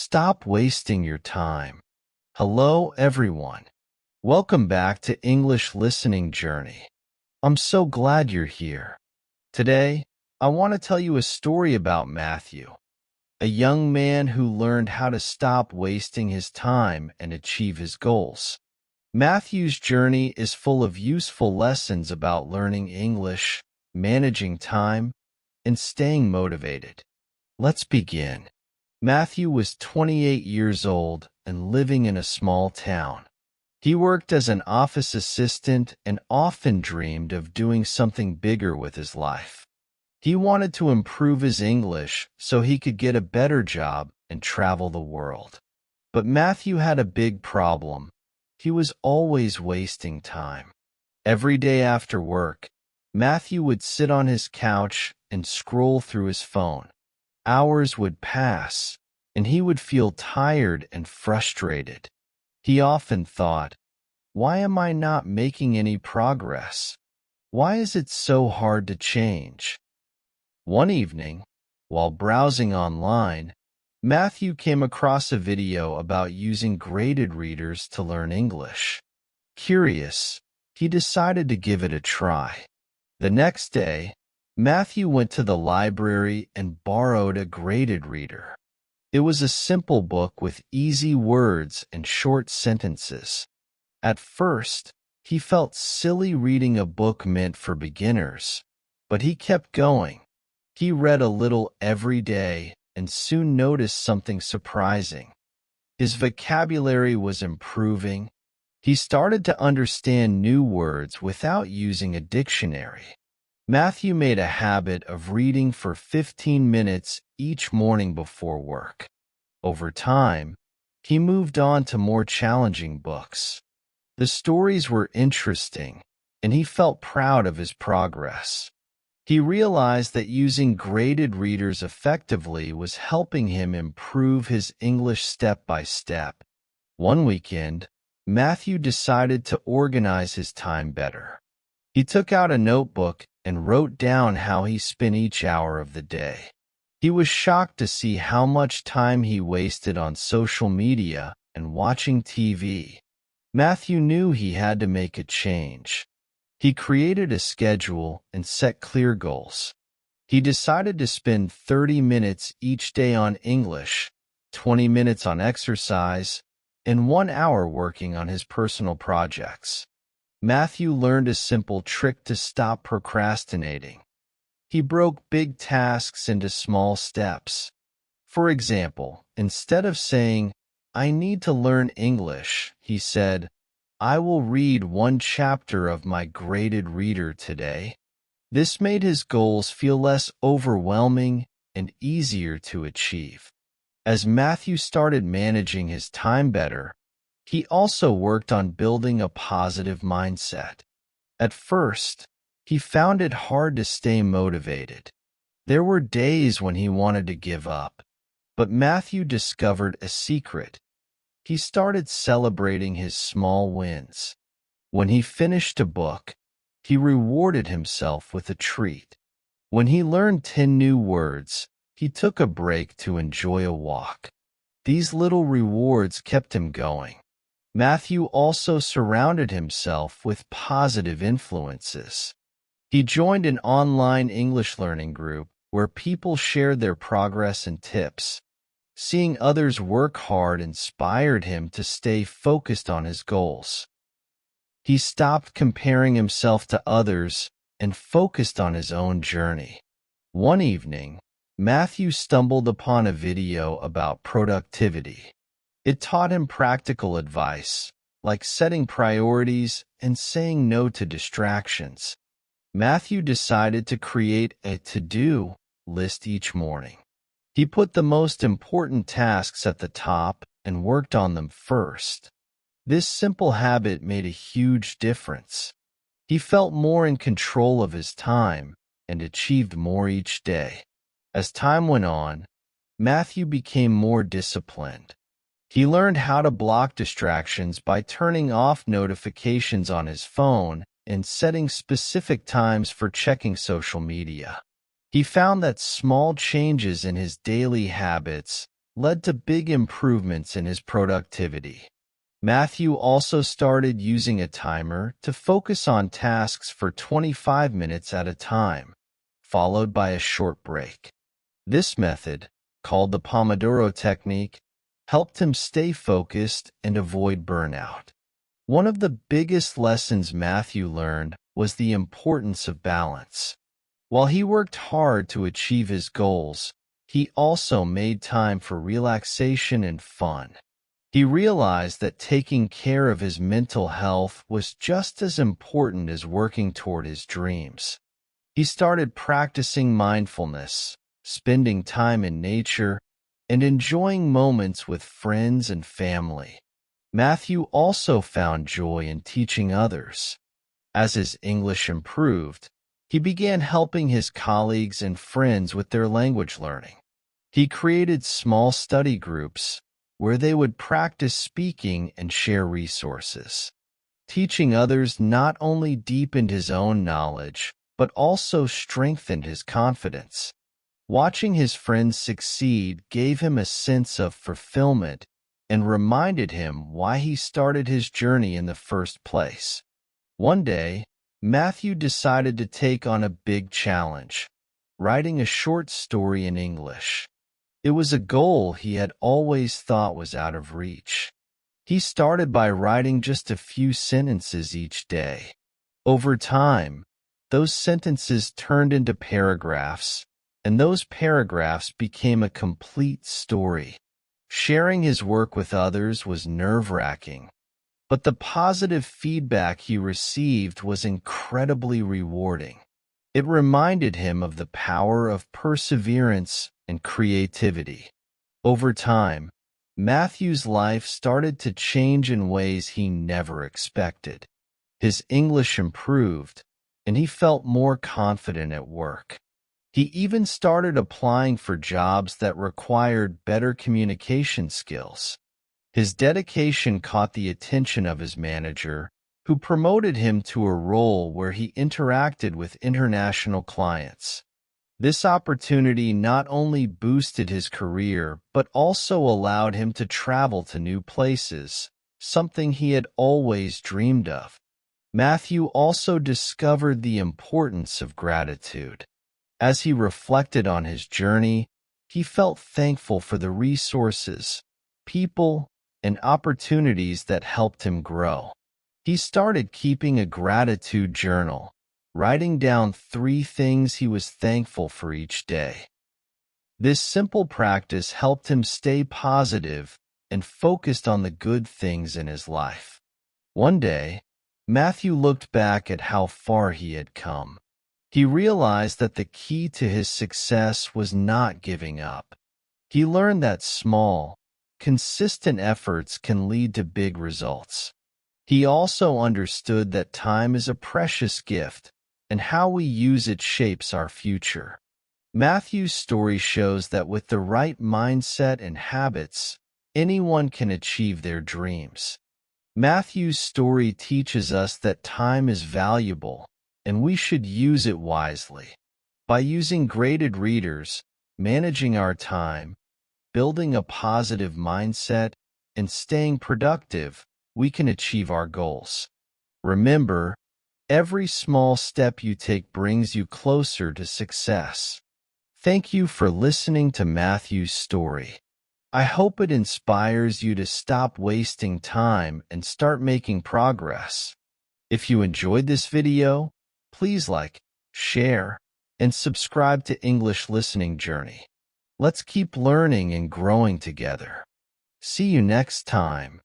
Stop wasting your time. Hello, everyone. Welcome back to English Listening Journey. I'm so glad you're here. Today, I want to tell you a story about Matthew, a young man who learned how to stop wasting his time and achieve his goals. Matthew's journey is full of useful lessons about learning English, managing time, and staying motivated. Let's begin. Matthew was 28 years old and living in a small town. He worked as an office assistant and often dreamed of doing something bigger with his life. He wanted to improve his English so he could get a better job and travel the world. But Matthew had a big problem. He was always wasting time. Every day after work, Matthew would sit on his couch and scroll through his phone. Hours would pass, and he would feel tired and frustrated. He often thought, "Why am I not making any progress? Why is it so hard to change?" One evening, while browsing online, Matthew came across a video about using graded readers to learn English. Curious, he decided to give it a try. The next day, Matthew went to the library and borrowed a graded reader. It was a simple book with easy words and short sentences. At first, he felt silly reading a book meant for beginners, but he kept going. He read a little every day and soon noticed something surprising. His vocabulary was improving. He started to understand new words without using a dictionary. Matthew made a habit of reading for 15 minutes each morning before work. Over time, he moved on to more challenging books. The stories were interesting, and he felt proud of his progress. He realized that using graded readers effectively was helping him improve his English step by step. One weekend, Matthew decided to organize his time better. He took out a notebook and wrote down how he spent each hour of the day. He was shocked to see how much time he wasted on social media and watching TV. Matthew knew he had to make a change. He created a schedule and set clear goals. He decided to spend 30 minutes each day on English, 20 minutes on exercise, and 1 hour working on his personal projects. Matthew learned a simple trick to stop procrastinating. He broke big tasks into small steps. For example, instead of saying, "I need to learn English," he said, "I will read 1 chapter of my graded reader today." This made his goals feel less overwhelming and easier to achieve. As Matthew started managing his time better, he also worked on building a positive mindset. At first, he found it hard to stay motivated. There were days when he wanted to give up, but Matthew discovered a secret. He started celebrating his small wins. When he finished a book, he rewarded himself with a treat. When he learned 10 new words, he took a break to enjoy a walk. These little rewards kept him going. Matthew also surrounded himself with positive influences. He joined an online English learning group where people shared their progress and tips. Seeing others work hard inspired him to stay focused on his goals. He stopped comparing himself to others and focused on his own journey. One evening, Matthew stumbled upon a video about productivity. It taught him practical advice, like setting priorities and saying no to distractions. Matthew decided to create a to-do list each morning. He put the most important tasks at the top and worked on them first. This simple habit made a huge difference. He felt more in control of his time and achieved more each day. As time went on, Matthew became more disciplined. He learned how to block distractions by turning off notifications on his phone and setting specific times for checking social media. He found that small changes in his daily habits led to big improvements in his productivity. Matthew also started using a timer to focus on tasks for 25 minutes at a time, followed by a short break. This method, called the Pomodoro technique, helped him stay focused and avoid burnout. One of the biggest lessons Matthew learned was the importance of balance. While he worked hard to achieve his goals, he also made time for relaxation and fun. He realized that taking care of his mental health was just as important as working toward his dreams. He started practicing mindfulness, spending time in nature, and enjoying moments with friends and family. Matthew also found joy in teaching others. As his English improved, he began helping his colleagues and friends with their language learning. He created small study groups where they would practice speaking and share resources. Teaching others not only deepened his own knowledge, but also strengthened his confidence. Watching his friends succeed gave him a sense of fulfillment and reminded him why he started his journey in the first place. One day, Matthew decided to take on a big challenge, writing a short story in English. It was a goal he had always thought was out of reach. He started by writing just a few sentences each day. Over time, those sentences turned into paragraphs, and those paragraphs became a complete story. Sharing his work with others was nerve-wracking, but the positive feedback he received was incredibly rewarding. It reminded him of the power of perseverance and creativity. Over time, Matthew's life started to change in ways he never expected. His English improved, and he felt more confident at work. He even started applying for jobs that required better communication skills. His dedication caught the attention of his manager, who promoted him to a role where he interacted with international clients. This opportunity not only boosted his career, but also allowed him to travel to new places, something he had always dreamed of. Matthew also discovered the importance of gratitude. As he reflected on his journey, he felt thankful for the resources, people, and opportunities that helped him grow. He started keeping a gratitude journal, writing down 3 things he was thankful for each day. This simple practice helped him stay positive and focused on the good things in his life. One day, Matthew looked back at how far he had come. He realized that the key to his success was not giving up. He learned that small, consistent efforts can lead to big results. He also understood that time is a precious gift, and how we use it shapes our future. Matthew's story shows that with the right mindset and habits, anyone can achieve their dreams. Matthew's story teaches us that time is valuable, and we should use it wisely. By using graded readers, managing our time, building a positive mindset, and staying productive, we can achieve our goals. Remember, every small step you take brings you closer to success. Thank you for listening to Matthew's story. I hope it inspires you to stop wasting time and start making progress. If you enjoyed this video, please like, share, and subscribe to English Listening Journey. Let's keep learning and growing together. See you next time.